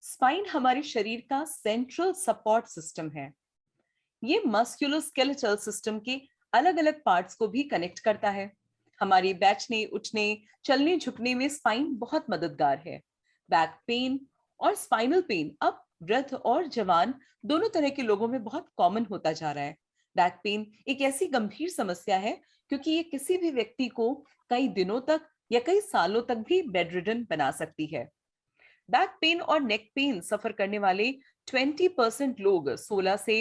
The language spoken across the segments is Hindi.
स्पाइन हमारे शरीर का सेंट्रल सपोर्ट सिस्टम है। ये मस्कुलोस्केलेटल सिस्टम के अलग अलग पार्ट्स को भी कनेक्ट करता है। हमारे बैठने, उठने, चलने, झुकने में स्पाइन बहुत मददगार है। बैक पेन और स्पाइनल पेन अब वृद्ध और जवान दोनों तरह के लोगों में बहुत कॉमन होता जा रहा है। बैक पेन एक ऐसी गंभीर समस्या है क्योंकि ये किसी भी व्यक्ति को कई दिनों तक या कई सालों तक भी बेड रिडन बना सकती है। बैक पेन और नेक पेन सफर करने वाले 20% लोग 16 से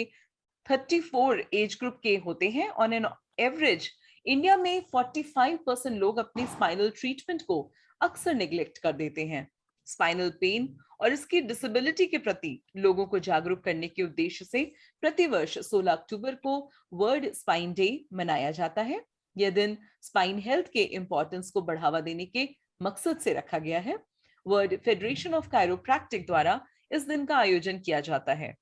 34 एज ग्रुप के होते हैं। ऑन एन एवरेज इंडिया में 45% लोग अपनी स्पाइनल ट्रीटमेंट को अक्सर निग्लेक्ट कर देते हैं। स्पाइनल पेन और इसकी डिसेबिलिटी के प्रति लोगों को जागरूक करने के उद्देश्य से प्रतिवर्ष 16 अक्टूबर को वर्ल्ड स्पाइन डे मनाया जाता है। यह दिन स्पाइन हेल्थ के इंपॉर्टेंस को बढ़ावा देने के मकसद से रखा गया है। वर्ल्ड फेडरेशन ऑफ कायरोप्रैक्टिक द्वारा इस दिन का आयोजन किया जाता है।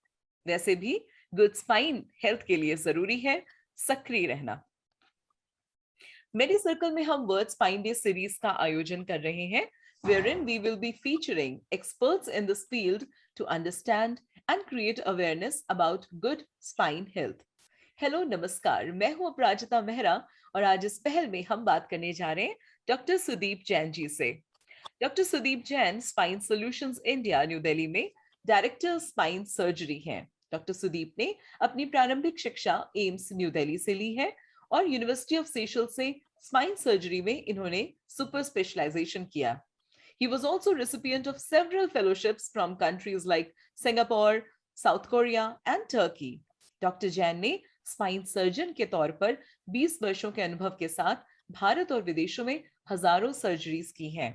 वैसे भी गुड स्पाइन हेल्थ के लिए जरूरी है सक्रिय रहना। मेडी सर्कल में हम वर्ल्ड स्पाइन डे सीरीज का आयोजन कर रहे हैं, wherein we will be featuring experts in this field to understand and create awareness about good spine health. Hello नमस्कार, मैं हूं अपराजिता मेहरा और आज इस पहल में हम बात करने जा रहे हैं डॉक्टर सुदीप जैन जी से। Doctor Sudeep Jain spine solutions India New Delhi में डायरेक्टर स्पाइन सर्जरी हैं। डॉक्टर सुदीप ने अपनी प्रारंभिक शिक्षा एम्स न्यू दिल्ली से ली है और यूनिवर्सिटी ऑफ सेशल से स्पाइन सर्जरी में इन्होंने सुपर स्पेशलाइजेशन किया। He was also recipient of several fellowships from countries like Singapore, South Korea and Turkey. Doctor Jain ने स्पाइन सर्जन के तौर पर 20 वर्षों के अनुभव के साथ भारत और विदेशों में हजारों सर्जरीज की हैं।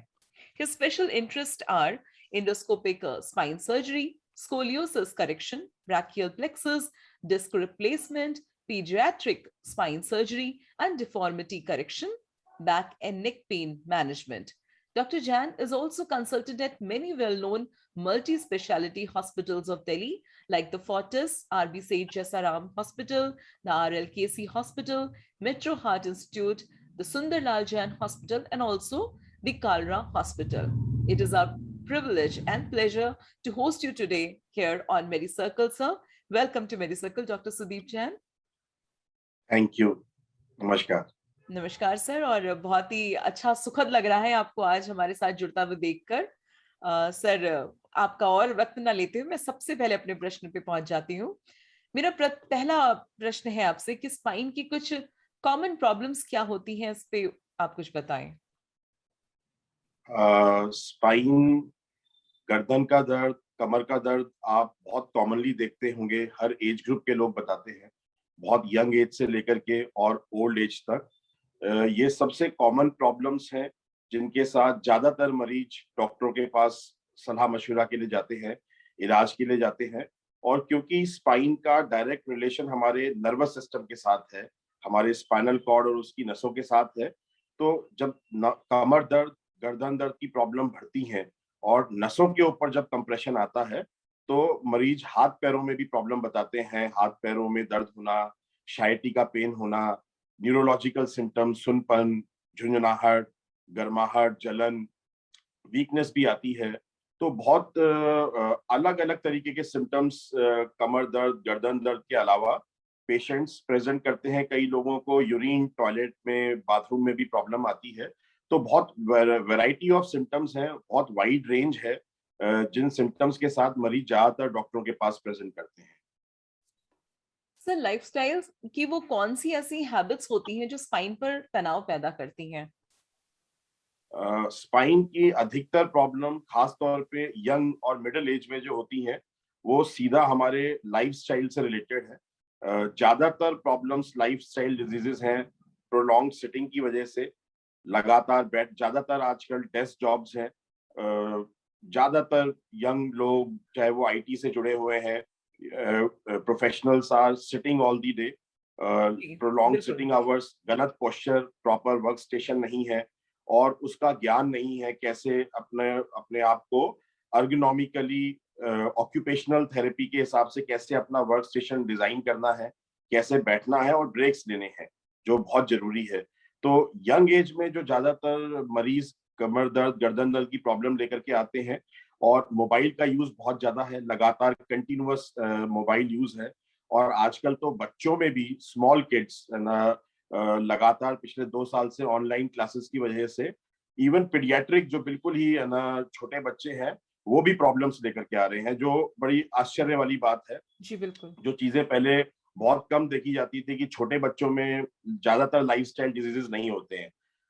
His special interests are endoscopic spine surgery, scoliosis correction, brachial plexus, disc replacement, pediatric spine surgery, and deformity correction, back and neck pain management. Dr. Jan is also consultant at many well-known multi-speciality hospitals of Delhi, like the Fortis, RB Seth Jasaram Hospital, the RLKC Hospital, Metro Heart Institute, the Sundarlal Jain Hospital, and also the Kalra Hospital. It is our privilege and pleasure to host you today here on MediCircle, sir. Welcome to MediCircle, Dr. Sudeep Jain. Thank you. नमस्कार। नमस्कार सर, और बहुत ही अच्छा सुखद लग रहा है आपको आज हमारे साथ जुड़ता हुआ देखकर। सर, आपका और वक्त ना लेते हुए मैं सबसे पहले अपने प्रश्न पे पहुंच जाती हूँ। मेरा पहला प्रश्न है आपसे कि स्पाइन की कुछ कॉमन प्रॉब्लम्स क्या होती हैं, इस पे आप कुछ बताएं। स्पाइन, गर्दन का दर्द, कमर का दर्द आप बहुत कॉमनली देखते होंगे। हर एज ग्रुप के लोग बताते हैं, बहुत यंग एज से लेकर के और ओल्ड एज तक। ये सबसे कॉमन प्रॉब्लम्स हैं जिनके साथ ज्यादातर मरीज डॉक्टरों के पास सलाह मशवरा के लिए जाते हैं, इलाज के लिए जाते हैं। और क्योंकि स्पाइन का डायरेक्ट रिलेशन हमारे नर्वस सिस्टम के साथ है, हमारे स्पाइनल कॉर्ड और उसकी नसों के साथ है, तो जब कमर दर्द, गर्दन दर्द की प्रॉब्लम बढ़ती है और नसों के ऊपर जब कंप्रेशन आता है, तो मरीज हाथ पैरों में भी प्रॉब्लम बताते हैं। हाथ पैरों में दर्द होना, शाइटी का पेन होना, न्यूरोलॉजिकल सिम्टम्स, सुनपन, झुंझुनाहट, गर्माहट, जलन, वीकनेस भी आती है। तो बहुत अलग अलग तरीके के सिम्टम्स कमर दर्द, गर्दन दर्द के अलावा पेशेंट्स प्रेजेंट करते हैं। कई लोगों को यूरिन, टॉयलेट में, बाथरूम में भी प्रॉब्लम आती है। तो बहुत वैरायटी ऑफ सिम्टम्स हैं, बहुत वाइड रेंज है जिन सिम्टम्स के साथ मरीज ज्यादातर डॉक्टरों के पास प्रेजेंट करते हैं। सर, लाइफस्टाइल की वो कौन सी ऐसी हैबिट्स होती हैं जो स्पाइन पर तनाव पैदा करती हैं? स्पाइन की अधिकतर प्रॉब्लम खास तौर पे यंग और मिडिल एज में जो होती हैं, वो सीधा हमारे लाइफस्टाइल से रिलेटेड है। ज्यादातर प्रॉब्लम्स लाइफस्टाइल डिजीजेस हैं, प्रोलॉन्ग सिटिंग की वजह से, लगातार बैठ, ज्यादातर आजकल डेस्क जॉब्स हैं। ज्यादातर यंग लोग, चाहे वो आईटी से जुड़े हुए हैं, professionals are sitting all the day, prolong sitting hours, गलत पोस्चर, प्रॉपर वर्क स्टेशन नहीं है और उसका ज्ञान नहीं है कैसे अपने आप को अर्गोनॉमिकली ऑक्यूपेशनल थेरेपी के हिसाब से कैसे अपना वर्क स्टेशन डिजाइन करना है, कैसे बैठना है और ब्रेक्स लेने हैं, जो बहुत जरूरी है। तो यंग एज में जो ज्यादातर मरीज कमर दर्द, गर्दन दर्द की प्रॉब्लम लेकर के आते हैं। और मोबाइल का यूज बहुत ज्यादा है, लगातार कंटिन्यूअस मोबाइल यूज है। और आजकल तो बच्चों में भी, स्मॉल किड्स लगातार पिछले 2 साल से ऑनलाइन क्लासेस की वजह से, इवन पीडियाट्रिक जो बिल्कुल ही है ना छोटे बच्चे हैं, वो भी प्रॉब्लम्स लेकर के आ रहे हैं, जो बड़ी आश्चर्य वाली बात है। जी बिल्कुल। जो चीजें पहले बहुत कम देखी जाती थी कि छोटे बच्चों में ज्यादातर लाइफस्टाइल डिजीजेस नहीं होते हैं,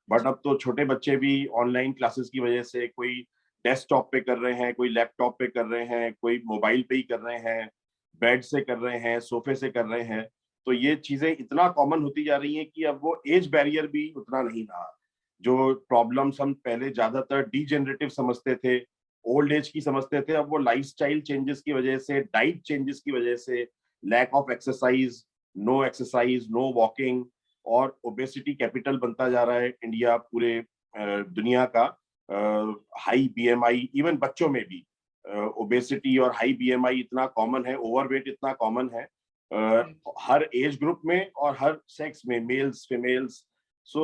बट जी अब तो छोटे बच्चे भी ऑनलाइन क्लासेस की वजह से, कोई डेस्कटॉप पे कर रहे हैं, कोई लैपटॉप पे कर रहे हैं, कोई मोबाइल पे ही कर रहे हैं, बेड से कर रहे हैं, सोफे से कर रहे हैं। तो ये चीजें इतना कॉमन होती जा रही हैं कि अब वो एज बैरियर भी उतना नहीं रहा। जो प्रॉब्लम्स हम पहले ज्यादातर डीजेनरेटिव समझते थे, ओल्ड एज की समझते थे, अब वो लाइफस्टाइल चेंजेस की वजह से, डाइट चेंजेस की वजह से, lack of exercise, no walking, और ओबेसिटी कैपिटल बनता जा रहा है इंडिया पूरे दुनिया का। हाई बीएमआई, इवन बच्चों में भी ओबेसिटी और हाई बीएमआई इतना कॉमन है, ओवरवेट इतना कॉमन है हर एज ग्रुप में और हर सेक्स में, मेल्स फीमेल्स। सो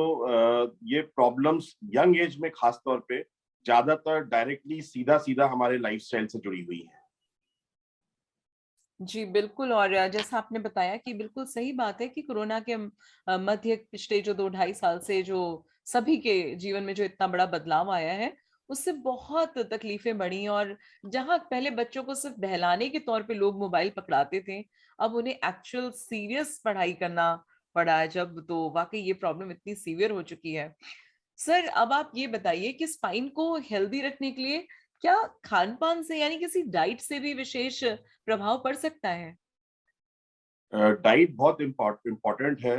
ये प्रॉब्लम्स यंग एज में खास तौर पे ज्यादातर डायरेक्टली सीधा सीधा हमारे लाइफस्टाइल से जुड़ी हुई है। जी बिल्कुल। और जैसा आपने बताया कि बिल्कुल सही बात है कि कोरोना के मध्य पिछले जो 2 ढाई साल से जो सभी के जीवन में जो इतना बड़ा बदलाव आया है, उससे बहुत तकलीफें बढ़ी। और जहां पहले बच्चों को सिर्फ बहलाने के तौर पे लोग मोबाइल पकड़ाते थे, अब उन्हें एक्चुअल सीरियस पढ़ाई करना पड़ा है जब, तो वाकई ये प्रॉब्लम इतनी सीवियर हो चुकी है। सर अब आप ये बताइए कि स्पाइन को हेल्दी रखने के लिए क्या खान पान से यानी किसी डाइट से भी विशेष प्रभाव पड़ सकता है? डाइट बहुत इम्पोर्टेंट है।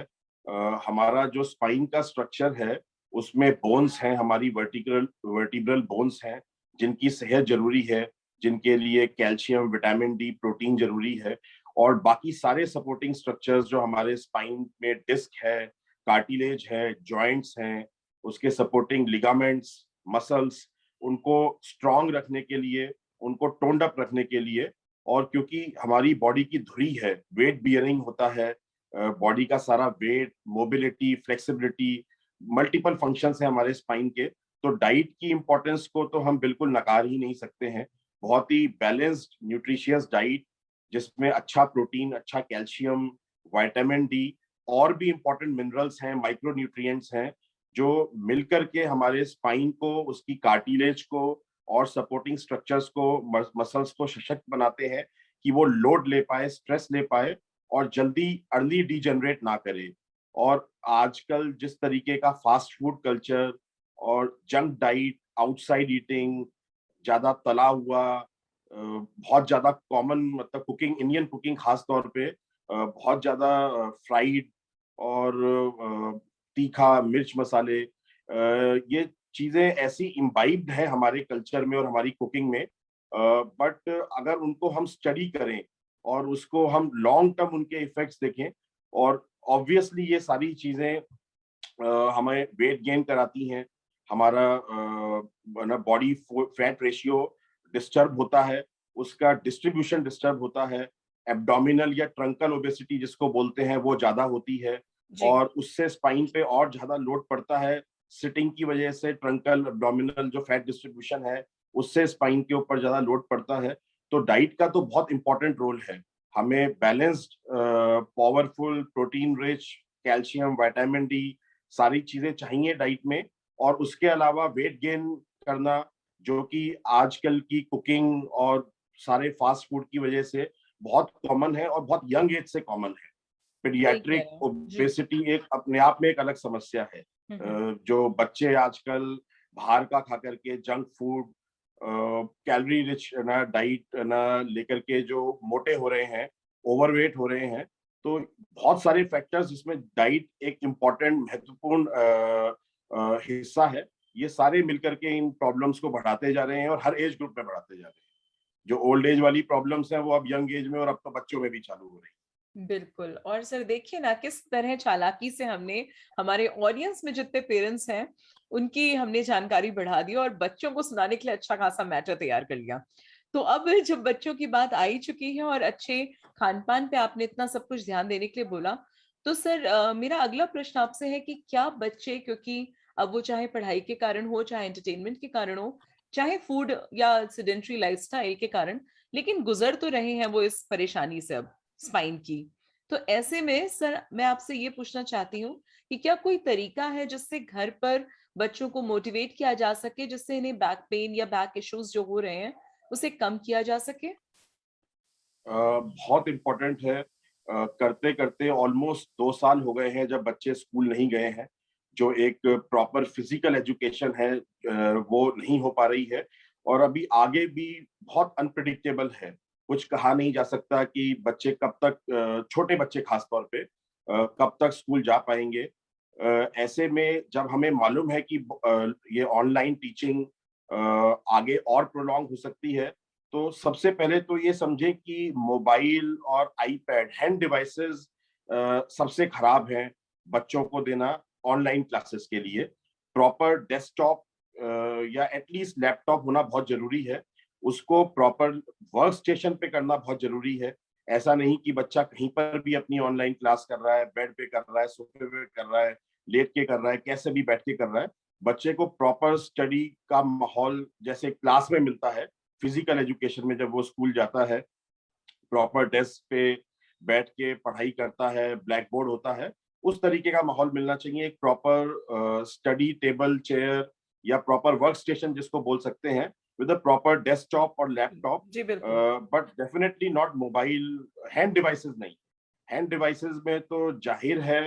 हमारा जो स्पाइन का स्ट्रक्चर है, उसमें बोन्स हैं, हमारी वर्टिब्रल बोन्स हैं, जिनकी सेहत जरूरी है, जिनके लिए कैल्शियम, विटामिन डी, प्रोटीन जरूरी है। और बाकी सारे सपोर्टिंग स्ट्रक्चर्स जो हमारे स्पाइन में, डिस्क है, कार्टिलेज है, जॉइंट्स हैं, उसके सपोर्टिंग लिगामेंट्स, मसल्स, उनको स्ट्रॉन्ग रखने के लिए, उनको टोन्ड अप रखने के लिए, और क्योंकि हमारी बॉडी की धुरी है, वेट बियरिंग होता है, बॉडी का सारा weight, mobility, flexibility, multiple functions है हमारे स्पाइन के। तो डाइट की इंपॉर्टेंस को तो हम बिल्कुल नकार ही नहीं सकते हैं। बहुत ही बैलेंस्ड न्यूट्रिशियस डाइट, जिसमें अच्छा प्रोटीन, अच्छा कैल्शियम, विटामिन डी, और भी इंपॉर्टेंट मिनरल्स हैं, माइक्रो न्यूट्रिएंट्स हैं, जो मिलकर के हमारे स्पाइन को, उसकी कार्टिलेज को और सपोर्टिंग स्ट्रक्चर्स को, मसल्स को सशक्त बनाते हैं कि वो लोड ले पाए, स्ट्रेस ले पाए, और जल्दी अर्ली डीजनरेट ना करे। और आजकल जिस तरीके का फास्ट फूड कल्चर और जंक डाइट, आउटसाइड ईटिंग, ज्यादा तला हुआ, बहुत ज्यादा कॉमन, मतलब कुकिंग, इंडियन कुकिंग खास तौर पे बहुत ज्यादा फ्राइड और तीखा, मिर्च मसाले, ये चीजें ऐसी इम्बाइब्ड है हमारे कल्चर में और हमारी कुकिंग में। बट अगर उनको हम स्टडी करें और उसको हम लॉन्ग टर्म उनके इफेक्ट्स देखें, और ऑब्वियसली ये सारी चीजें हमें वेट गेन कराती हैं, हमारा बॉडी फैट रेशियो डिस्टर्ब होता है, उसका डिस्ट्रीब्यूशन डिस्टर्ब होता है, एब्डोमिनल या ट्रंकल ओबेसिटी जिसको बोलते हैं वो ज्यादा होती है, जी और उससे स्पाइन पे और ज्यादा लोड पड़ता है। सिटिंग की वजह से ट्रंकल एब्डोमिनल जो फैट डिस्ट्रीब्यूशन है, उससे स्पाइन के ऊपर ज्यादा लोड पड़ता है। तो डाइट का तो बहुत इंपॉर्टेंट रोल है। हमें balanced, powerful, protein rich, calcium, vitamin D, सारी चीजें चाहिए डाइट में। और उसके अलावा वेट गेन करना, जो कि आजकल की कुकिंग और सारे फास्ट फूड की वजह से बहुत कॉमन है, और बहुत यंग एज से कॉमन है। सही कह पीडियाट्रिक रहे हैं जी। ओबेसिटी एक अपने आप में एक अलग समस्या है। हम्म। जो बच्चे आजकल बाहर का खा करके, जंक फूड, कैलोरी रिच ना डाइट ना लेकर के जो मोटे हो रहे हैं, ओवरवेट हो रहे हैं। तो बहुत सारे फैक्टर्स जिसमें डाइट एक इम्पॉर्टेंट, महत्वपूर्ण हिस्सा है। ये सारे मिलकर के इन प्रॉब्लम्स को बढ़ाते जा रहे हैं, और हर एज ग्रुप में बढ़ाते जा रहे हैं। जो ओल्ड एज वाली प्रॉब्लम्स हैं वो अब यंग एज में और अब तो बच्चों में भी चालू हो रही बिल्कुल। और सर देखिए ना किस तरह चालाकी से हमने हमारे ऑडियंस में जितने पेरेंट्स हैं उनकी हमने जानकारी बढ़ा दी और बच्चों को सुनाने के लिए अच्छा खासा मैटर तैयार कर लिया। तो अब जब बच्चों की बात आ ही चुकी है और अच्छे खान पान पे आपने इतना सब कुछ ध्यान देने के लिए बोला, तो सर मेरा अगला प्रश्न आपसे है कि क्या बच्चे, क्योंकि अब वो चाहे पढ़ाई के कारण हो, चाहे एंटरटेनमेंट के कारण हो, चाहे फूड या सेडेंटरी लाइफस्टाइल के कारण, लेकिन गुजर तो रहे हैं वो इस परेशानी से अब, स्पाइन की। तो ऐसे में सर मैं आपसे ये पूछना चाहती हूँ कि क्या कोई तरीका है जिससे घर पर बच्चों को मोटिवेट किया जा सके, जिससे इन्हें बैक पेन या बैक इश्यूज जो हो रहे हैं उसे कम किया जा सके? बहुत इम्पोर्टेंट है। करते करते ऑलमोस्ट 2 साल हो गए हैं जब बच्चे स्कूल नहीं गए हैं। जो एक प्रॉपर फिजिकल एजुकेशन है वो नहीं हो पा रही है, और अभी आगे भी बहुत अनप्रिडिक्टेबल है। कुछ कहा नहीं जा सकता कि बच्चे कब तक, छोटे बच्चे खास तौर पे कब तक स्कूल जा पाएंगे। ऐसे में जब हमें मालूम है कि ये ऑनलाइन टीचिंग आगे और प्रोलॉन्ग हो सकती है, तो सबसे पहले तो ये समझें कि मोबाइल और आईपैड हैंड डिवाइसेस सबसे खराब हैं बच्चों को देना ऑनलाइन क्लासेस के लिए। प्रॉपर डेस्कटॉप या एटलीस्ट लैपटॉप होना बहुत जरूरी है। उसको प्रॉपर वर्क स्टेशन पे करना बहुत जरूरी है। ऐसा नहीं कि बच्चा कहीं पर भी अपनी ऑनलाइन क्लास कर रहा है, बेड पे कर रहा है, सोफे पे कर रहा है, लेट के कर रहा है, कैसे भी बैठ के कर रहा है। बच्चे को प्रॉपर स्टडी का माहौल जैसे क्लास में मिलता है, फिजिकल एजुकेशन में जब वो स्कूल जाता है, प्रॉपर डेस्क पे बैठ के पढ़ाई करता है, ब्लैक बोर्ड होता है, उस तरीके का माहौल मिलना चाहिए। एक प्रॉपर स्टडी टेबल, चेयर या प्रॉपर वर्क स्टेशन जिसको बोल सकते हैं, विद अ प्रॉपर डेस्कटॉप और लैपटॉप। जी बिल्कुल। But definitely not mobile, hand devices नहीं। हैंड डिवाइसेस में तो जाहिर है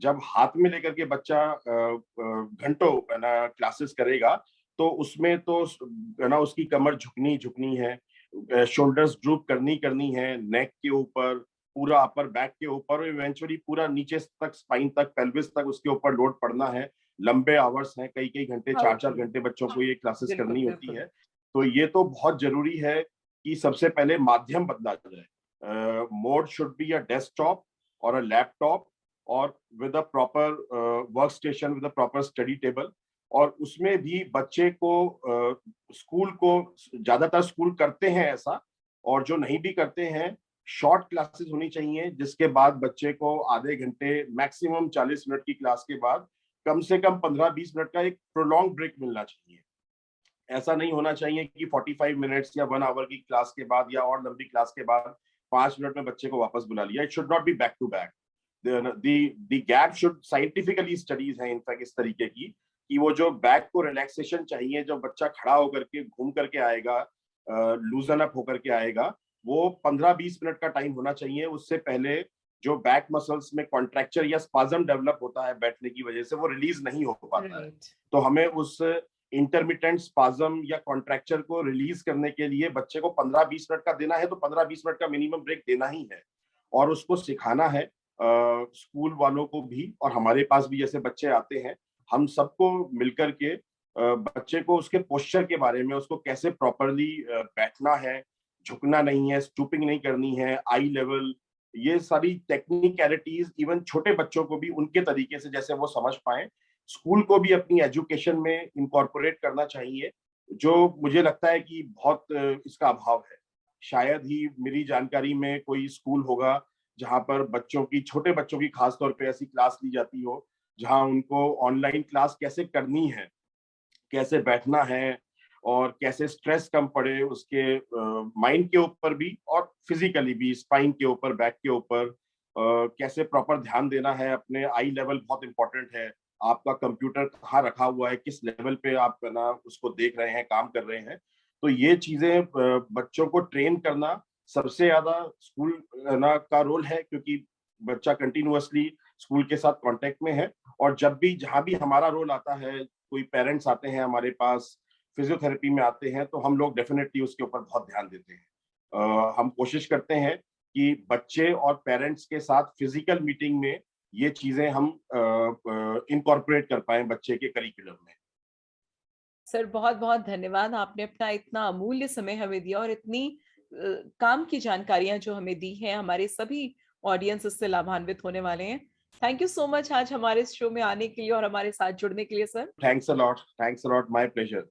जब हाथ में लेकर के बच्चा घंटों है ना क्लासेस करेगा, तो उसमें तो है ना उसकी कमर झुकनी झुकनी है, शोल्डर्स ड्रूप करनी करनी है, नेक के ऊपर, पूरा अपर बैक के ऊपर, इवेंचुअली पूरा नीचे तक, स्पाइन तक, पेल्विस तक उसके ऊपर लोड पड़ना है। लंबे आवर्स हैं, कई कई घंटे, हाउ 4 4 ट्रू। घंटे बच्चों को ये क्लासेस बिल्कुल करनी होती बिल्कुल। है। तो ये तो बहुत जरूरी है कि सबसे पहले माध्यम बदला जाए। Mode should be a desktop और अ लैपटॉप, और with a proper work station, with a proper study table. और उसमें भी बच्चे को स्कूल को, ज्यादातर स्कूल करते हैं ऐसा, और जो नहीं भी करते हैं, शॉर्ट क्लासेस होनी चाहिए, जिसके बाद बच्चे को आधे घंटे, मैक्सिमम 40 मिनट की क्लास के बाद कम से कम 15-20 मिनट का एक प्रोलॉन्ग ब्रेक मिलना चाहिए। ऐसा नहीं होना चाहिए कि 45 मिनट्स या 1 आवर की क्लास के बाद या और लंबी क्लास के बाद 5 मिनट में बच्चे को वापस बुला लिया। It should not be back to back. The gap should, scientifically studies हैं इनफैक्ट इस तरीके की, कि वो जो बैक को रिलैक्सेशन चाहिए, जब बच्चा खड़ा होकर के घूम करके आएगा, लूजन अप होकर के आएगा, वो 15-20 मिनट का टाइम होना चाहिए। उससे पहले जो बैक मसल्स में कॉन्ट्रैक्चर या स्पाज्म डेवलप होता है बैठने की वजह से, वो रिलीज नहीं हो पाता है। राइट। तो हमें उस इंटरमिटेंट स्पाज्म या कॉन्ट्रैक्चर को रिलीज करने के लिए बच्चे को 15-20 मिनट का देना है, तो 15-20 मिनट का मिनिमम ब्रेक देना ही है। और उसको सिखाना है स्कूल वालों को भी, और हमारे पास भी जैसे बच्चे आते हैं, हम सबको मिलकर के बच्चे को उसके पोस्चर के बारे में, उसको कैसे प्रॉपरली बैठना है, झुकना नहीं है, स्टूपिंग नहीं करनी है, आई लेवल, ये सारी टेक्निकलिटीज इवन छोटे बच्चों को भी उनके तरीके से जैसे वो समझ पाए, स्कूल को भी अपनी एजुकेशन में इनकॉर्पोरेट करना चाहिए। जो मुझे लगता है कि बहुत इसका अभाव है। शायद ही मेरी जानकारी में कोई स्कूल होगा जहां पर बच्चों की, छोटे बच्चों की खास तौर पे ऐसी क्लास ली जाती हो, जहां उनको ऑनलाइन क्लास कैसे करनी है, कैसे बैठना है, और कैसे स्ट्रेस कम पड़े उसके माइंड के ऊपर भी और फिजिकली भी, स्पाइन के ऊपर, बैक के ऊपर, कैसे प्रॉपर ध्यान देना है अपने। आई लेवल बहुत इंपॉर्टेंट है। आपका कंप्यूटर कहाँ रखा हुआ है, किस लेवल पे आप ना उसको देख रहे हैं, काम कर रहे हैं। तो ये चीजें बच्चों को ट्रेन करना सबसे ज्यादा स्कूल ना का रोल है, क्योंकि बच्चा कंटिन्यूअसली स्कूल के साथ कांटेक्ट में है। और जब भी, जहां भी हमारा रोल आता है, कोई पेरेंट्स आते हैं हमारे पास, फिजियोथेरेपी में आते हैं, तो हम लोग डेफिनेटली उसके ऊपर बहुत ध्यान देते हैं। हम कोशिश करते हैं कि बच्चे और पेरेंट्स के साथ फिजिकल मीटिंग में ये चीजें हम इनकॉर्पोरेट कर पाए बच्चे के करिकुलम में। सर बहुत बहुत धन्यवाद, आपने अपना इतना अमूल्य समय हमें दिया और इतनी काम की जानकारियां जो हमें दी हैं, हमारे सभी ऑडियंस इससे लाभान्वित होने वाले हैं। थैंक यू सो मच आज हमारे इस शो में आने के लिए और हमारे साथ जुड़ने के लिए sir. Thanks a lot, my pleasure.